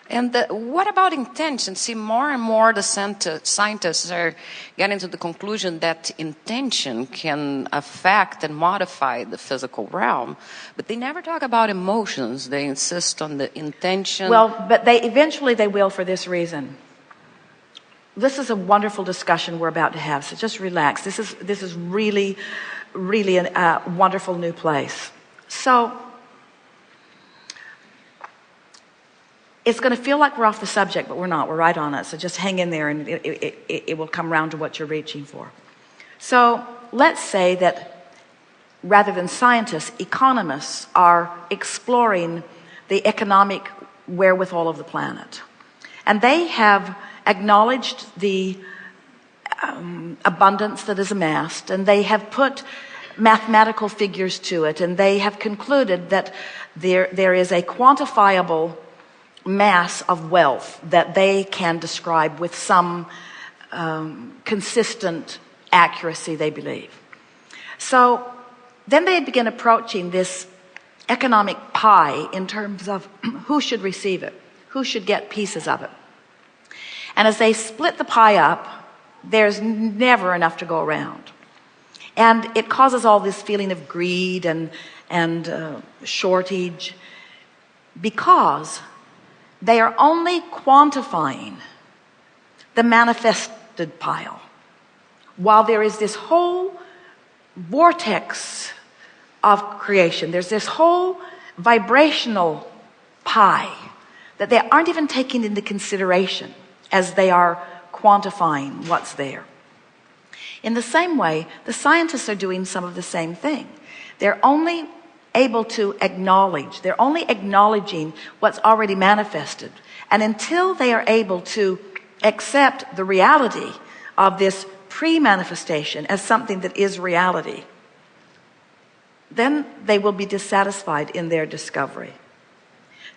And what about intention? See, more and more the scientists are getting to the conclusion that intention can affect and modify the physical realm, but they never talk about emotions. They insist on the intention. Well, but eventually they will, for this reason. This is a wonderful discussion we're about to have, so just relax. This is really, really a wonderful new place. So it's going to feel like we're off the subject, but we're not. We're right on it. So just hang in there, and it will come around to what you're reaching for. So let's say that rather than scientists, economists are exploring the economic wherewithal of the planet. And they have acknowledged the abundance that is amassed, and they have put mathematical figures to it, and they have concluded that there is a quantifiable mass of wealth that they can describe with some consistent accuracy, they believe. So then they begin approaching this economic pie in terms of who should receive it, who should get pieces of it. And as they split the pie up, there's never enough to go around. And it causes all this feeling of greed and shortage, because they are only quantifying the manifested pile, while there is this whole vortex of creation. There's this whole vibrational pie that they aren't even taking into consideration as they are quantifying what's there. In the same way, the scientists are doing some of the same thing. They're only able to acknowledge, they're only acknowledging what's already manifested. And until they are able to accept the reality of this pre-manifestation as something that is reality, then they will be dissatisfied in their discovery.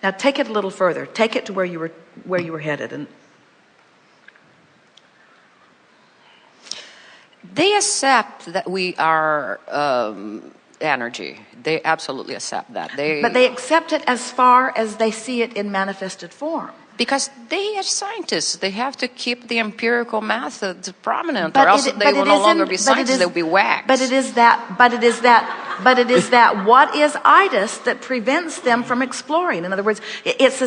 Now take it a little further. Take it to where you were headed. And they accept that we are energy. They absolutely accept that. But they accept it as far as they see it in manifested form. Because they, as scientists, they have to keep the empirical methods prominent, or else they will no longer be scientists, they'll be whacked. But it is that what is itis that prevents them from exploring. In other words, it's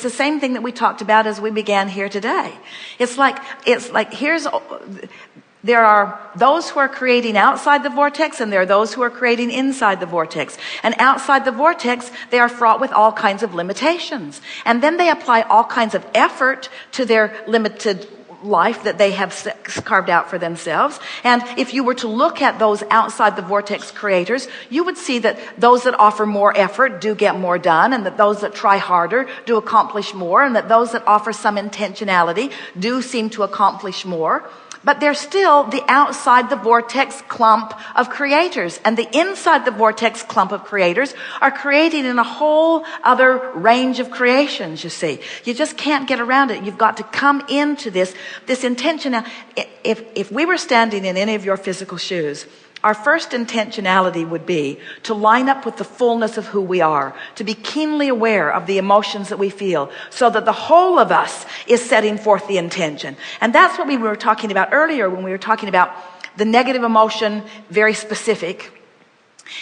the same thing that we talked about as we began here today. It's like there are those who are creating outside the vortex, and there are those who are creating inside the vortex. And outside the vortex, they are fraught with all kinds of limitations. And then they apply all kinds of effort to their limited life that they have carved out for themselves. And if you were to look at those outside the vortex creators, you would see that those that offer more effort do get more done, and that those that try harder do accomplish more, and that those that offer some intentionality do seem to accomplish more. But they're still the outside the vortex clump of creators. And the inside the vortex clump of creators are creating in a whole other range of creations, you see. You just can't get around it. You've got to come into this intention. Now, if we were standing in any of your physical shoes, our first intentionality would be to line up with the fullness of who we are, to be keenly aware of the emotions that we feel, so that the whole of us is setting forth the intention. And that's what we were talking about earlier when we were talking about the negative emotion, very specific,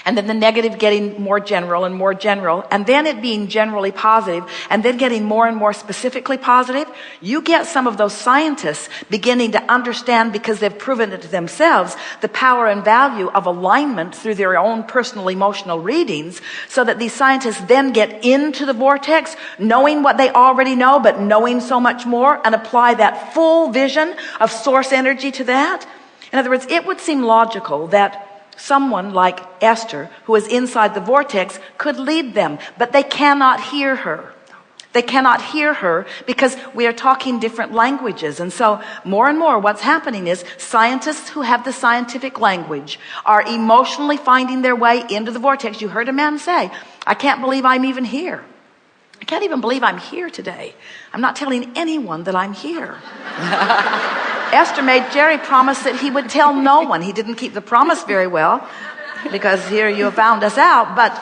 and then the negative getting more general, and then it being generally positive, and then getting more and more specifically positive. You get some of those scientists beginning to understand, because they've proven it to themselves, the power and value of alignment through their own personal emotional readings, so that these scientists then get into the vortex, knowing what they already know, but knowing so much more, and apply that full vision of source energy to that. In other words, it would seem logical that someone like Esther, who is inside the vortex, could lead them, but they cannot hear her. They cannot hear her because we are talking different languages. And so more and more what's happening is scientists who have the scientific language are emotionally finding their way into the vortex. You heard a man say, "I can't believe I'm even here. I can't even believe I'm here today. I'm not telling anyone that I'm here." Esther made Jerry promise that he would tell no one. He didn't keep the promise very well. because here you have found us out. But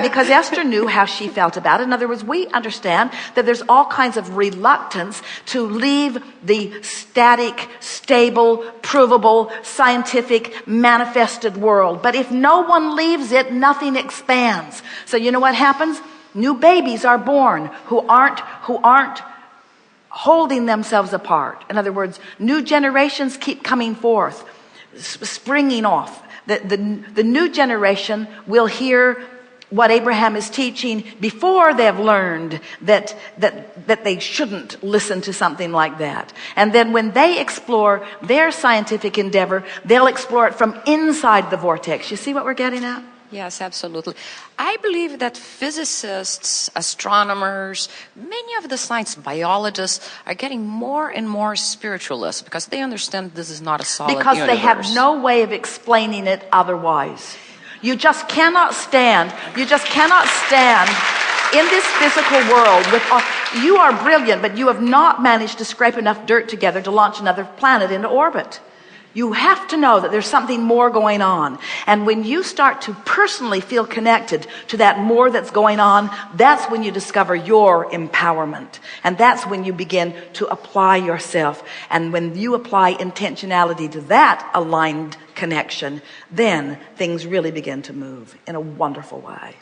because Esther knew how she felt about it. In other words, we understand that there's all kinds of reluctance to leave the static, stable, provable, scientific, manifested world. But if no one leaves it, nothing expands. So you know what happens? New babies are born who aren't holding themselves apart. In other words, new generations keep coming forth, springing off. The new generation will hear what Abraham is teaching before they've learned that they shouldn't listen to something like that. And then when they explore their scientific endeavor, they'll explore it from inside the vortex. You see what we're getting at? Yes, absolutely. I believe that physicists, astronomers, many of the science biologists are getting more and more spiritualist because they understand this is not a solid because universe. They have no way of explaining it otherwise. You just cannot stand in this physical world with you are brilliant, but you have not managed to scrape enough dirt together to launch another planet into orbit. You have to know that there's something more going on. And when you start to personally feel connected to that more that's going on, that's when you discover your empowerment. And that's when you begin to apply yourself. And when you apply intentionality to that aligned connection, then things really begin to move in a wonderful way.